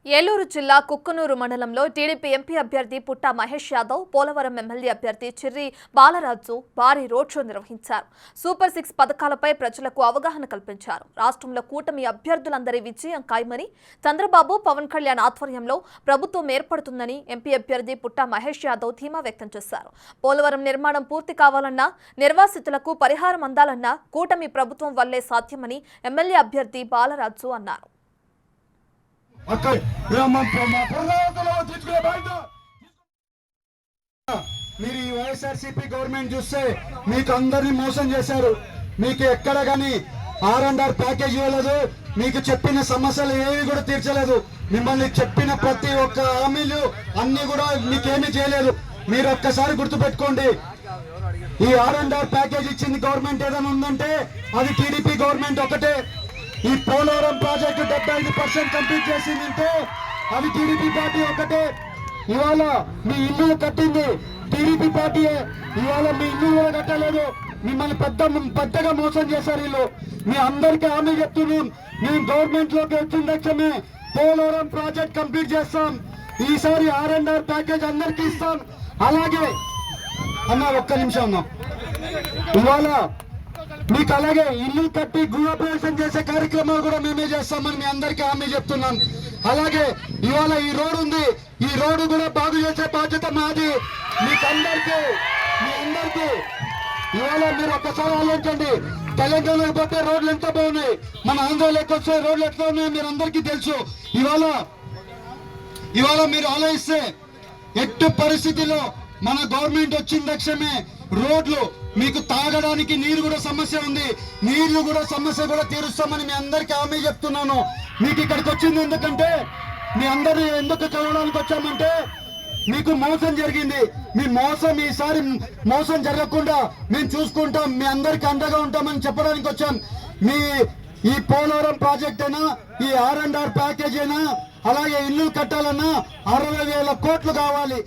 ఏలూరు జిల్లా కుక్కునూరు మండలంలో TDP MP అభ్యర్థి పుట్టా మహేష్ యాదవ్, పోలవరం ఎమ్మెల్యే అభ్యర్థి చిర్రి బాలరాజు భారీ రోడ్ షో నిర్వహించారు. సూపర్ 6 పథకాలపై ప్రజలకు అవగాహన కల్పించారు. రాష్ట్రంలో కూటమి అభ్యర్థులందరి విజయం ఖాయమని, చంద్రబాబు, పవన్ కళ్యాణ్ ఆధ్వర్యంలో ప్రభుత్వం ఏర్పడుతుందని ఎంపీ అభ్యర్థి పుట్టా మహేష్ యాదవ్ ధీమా వ్యక్తం చేశారు. పోలవరం నిర్మాణం పూర్తి కావాలన్నా, నిర్వాసితులకు పరిహారం అందాలన్నా కూటమి ప్రభుత్వం వల్లే సాధ్యమని ఎమ్మెల్యే అభ్యర్థి బాలరాజు అన్నారు. మీరు ఈ వైఎస్ఆర్సీపీ గవర్నమెంట్ చూస్తే మీకు అందరినీ మోసం చేశారు. మీకు ఎక్కడ కానీ R&R ప్యాకేజ్ ఇవ్వలేదు. మీకు చెప్పిన సమస్యలు ఏవి కూడా తీర్చలేదు. మిమ్మల్ని చెప్పిన ప్రతి ఒక్క హామీలు అన్ని కూడా మీకేమీ చేయలేదు. మీరు ఒక్కసారి గుర్తుపెట్టుకోండి, ఈ R&R ప్యాకేజ్ ఇచ్చింది గవర్నమెంట్ ఏదైనా ఉందంటే అది టీడీపీ గవర్నమెంట్ ఒకటే. ఈ పోలవరం ప్రాజెక్టు 75% కంప్లీట్ చేసిందంటే అది టీడీపీ పార్టీ ఒకటే. ఇవాళ మీ ఇల్లు కట్టింది టీడీపీ పార్టీయే. ఇవాళ మీ ఇల్లు కూడా కట్టలేదు. మిమ్మల్ని పెద్దగా మోసం చేశారు వీళ్ళు. మీ అందరికీ హామీ చెప్తున్నాం, మేము గవర్నమెంట్ లోకి వచ్చిన లక్ష్యమే పోలవరం ప్రాజెక్ట్ కంప్లీట్ చేస్తాం. ఈసారి R&R ప్యాకేజ్ అందరికీ ఇస్తాం. అలాగే అన్న ఒక్క నిమిషం అన్నా, ఇవాళ మీకు అలాగే ఇల్లు కట్టి గృహప్రవేశం చేసే కార్యక్రమాలు కూడా మేమే చేస్తామని మీ అందరికీ హామీ చెప్తున్నాం. అలాగే ఇవాళ ఈ రోడ్డు ఉంది, ఈ రోడ్డు కూడా బాగు చేసే బాధ్యత మాది. మీ అందరికీ ఇవాళ మీరు ఒక్కసారి ఆలోచించండి. తెలంగాణలో పోతే రోడ్లు ఎంత బాగున్నాయి, మన ఆంధ్రలోకి వచ్చే రోడ్లు ఎట్లా ఉన్నాయో మీరు అందరికీ తెలుసు. ఇవాళ మీరు ఆలోచిస్తే ఎట్టి పరిస్థితిలో మన గవర్నమెంట్ వచ్చిన లక్ష్యమే రోడ్లు. మీకు తాగడానికి నీరు కూడా సమస్య ఉంది, నీళ్లు కూడా సమస్య కూడా తీరుస్తామని మీ అందరికీ హామీ చెప్తున్నాను. మీకు ఇక్కడికి వచ్చింది ఎందుకంటే మీ అందరినీ ఎందుకు కలవడానికి వచ్చామంటే మీకు మోసం జరిగింది. మీ మోసం ఈసారి మోసం జరగకుండా మేము చూసుకుంటాం, మీ అందరికి అండగా ఉంటామని చెప్పడానికి వచ్చాం. మీ ఈ పోలవరం ప్రాజెక్ట్ అయినా, ఈ R&R ప్యాకేజ్ అయినా, అలాగే ఇల్లు కట్టాలన్నా 60,000 కోట్లు కావాలి.